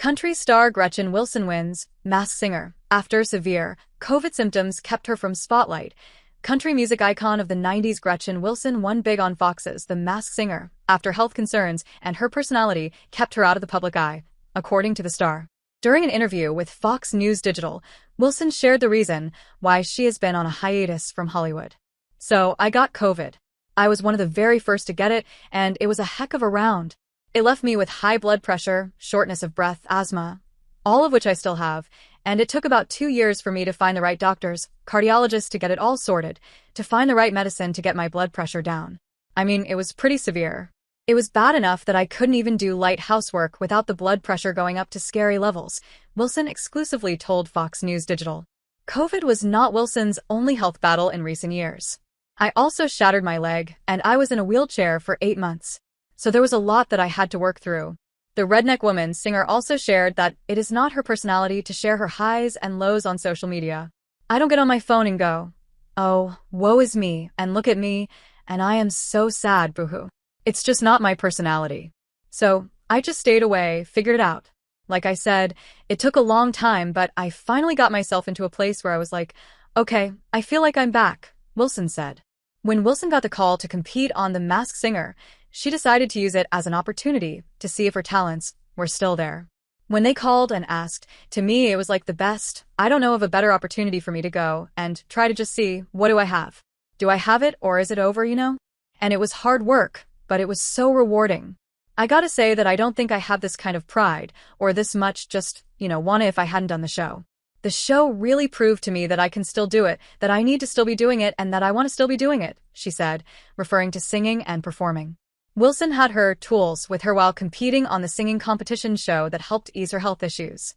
Country star Gretchen Wilson wins Masked Singer after severe COVID symptoms kept her from spotlight. Country music icon of the 90s Gretchen Wilson won big on Fox's The Masked Singer after health concerns and her personality kept her out of the public eye, according to the star. During an interview with Fox News Digital, Wilson shared the reason why she has been on a hiatus from Hollywood. "So, I got COVID. I was one of the very first to get it, and it was a heck of a round. It left me with high blood pressure, shortness of breath, asthma, all of which I still have, and it took about 2 years for me to find the right doctors, cardiologists to get it all sorted, to find the right medicine to get my blood pressure down. I mean, it was pretty severe. It was bad enough that I couldn't even do light housework without the blood pressure going up to scary levels," Wilson exclusively told Fox News Digital. COVID was not Wilson's only health battle in recent years. "I also shattered my leg, and I was in a wheelchair for 8 months. So there was a lot that I had to work through." The Redneck Woman singer also shared that it is not her personality to share her highs and lows on social media. "I don't get on my phone and go, 'Oh, woe is me, and look at me, and I am so sad, boohoo.' It's just not my personality. So I just stayed away, figured it out. Like I said, it took a long time, but I finally got myself into a place where I was like, okay, I feel like I'm back," Wilson said. When Wilson got the call to compete on The Masked Singer, she decided to use it as an opportunity to see if her talents were still there. "When they called and asked, to me it was like the best. I don't know of a better opportunity for me to go and try to just see, what do I have? Do I have it or is it over, you know? And it was hard work, but it was so rewarding. I gotta say that I don't think I have this kind of pride or this much just, wanna if I hadn't done the show. The show really proved to me that I can still do it, that I need to still be doing it, and that I want to still be doing it," she said, referring to singing and performing. Wilson had her tools with her while competing on the singing competition show that helped ease her health issues.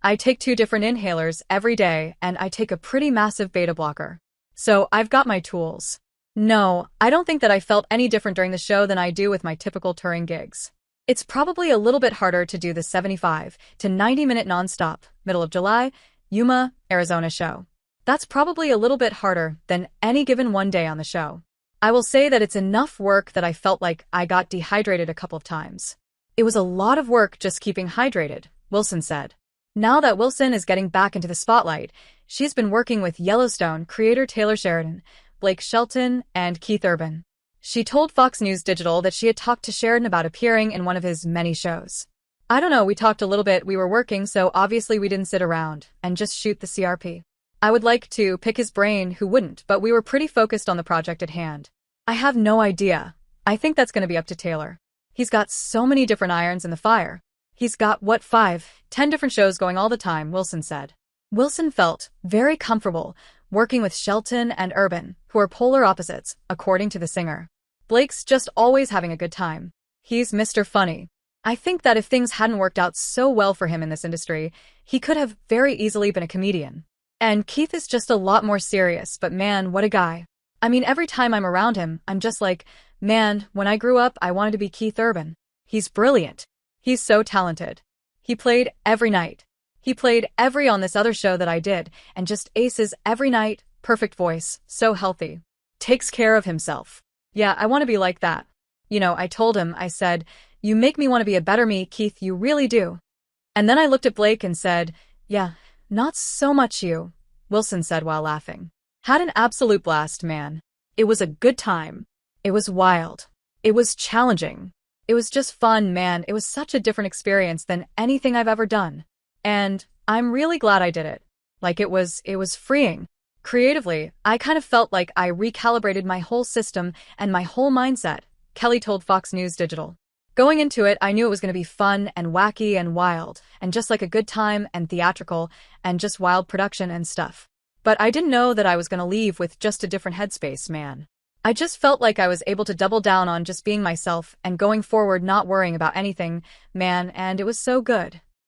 "I take 2 different inhalers every day, and I take a pretty massive beta blocker. So I've got my tools. No, I don't think that I felt any different during the show than I do with my typical touring gigs. It's probably a little bit harder to do the 75 to 90-minute nonstop, middle of July, Yuma, Arizona show. That's probably a little bit harder than any given one day on the show. I will say that it's enough work that I felt like I got dehydrated a couple of times. It was a lot of work just keeping hydrated," Wilson said. Now that Wilson is getting back into the spotlight, she's been working with Yellowstone creator Taylor Sheridan, Blake Shelton, and Keith Urban. She told Fox News Digital that she had talked to Sheridan about appearing in one of his many shows. "I don't know, we talked a little bit, we were working, so obviously we didn't sit around and just shoot the CRP. I would like to pick his brain, who wouldn't, but we were pretty focused on the project at hand. I have no idea. I think that's going to be up to Taylor. He's got so many different irons in the fire. He's got, 5-10 different shows going all the time," Wilson said. Wilson felt very comfortable working with Shelton and Urban, who are polar opposites, according to the singer. "Blake's just always having a good time. He's Mr. Funny. I think that if things hadn't worked out so well for him in this industry, he could have very easily been a comedian. And Keith is just a lot more serious, but man, what a guy. I mean, every time I'm around him, I'm just like, man, when I grew up, I wanted to be Keith Urban. He's brilliant. He's so talented. He played every night. He played every on this other show that I did, and just aces every night, perfect voice, so healthy. Takes care of himself. Yeah, I want to be like that. I told him, I said, 'You make me want to be a better me, Keith, you really do.' And then I looked at Blake and said, 'Yeah, not so much you,'" Wilson said while laughing. "Had an absolute blast, man. It was a good time. It was wild. It was challenging. It was just fun, man. It was such a different experience than anything I've ever done. And I'm really glad I did it. Like it was freeing. Creatively, I kind of felt like I recalibrated my whole system and my whole mindset," Kelly told Fox News Digital. "Going into it, I knew it was going to be fun and wacky and wild, and just like a good time and theatrical, and just wild production and stuff. But I didn't know that I was going to leave with just a different headspace, man. I just felt like I was able to double down on just being myself and going forward not worrying about anything, man, and it was so good."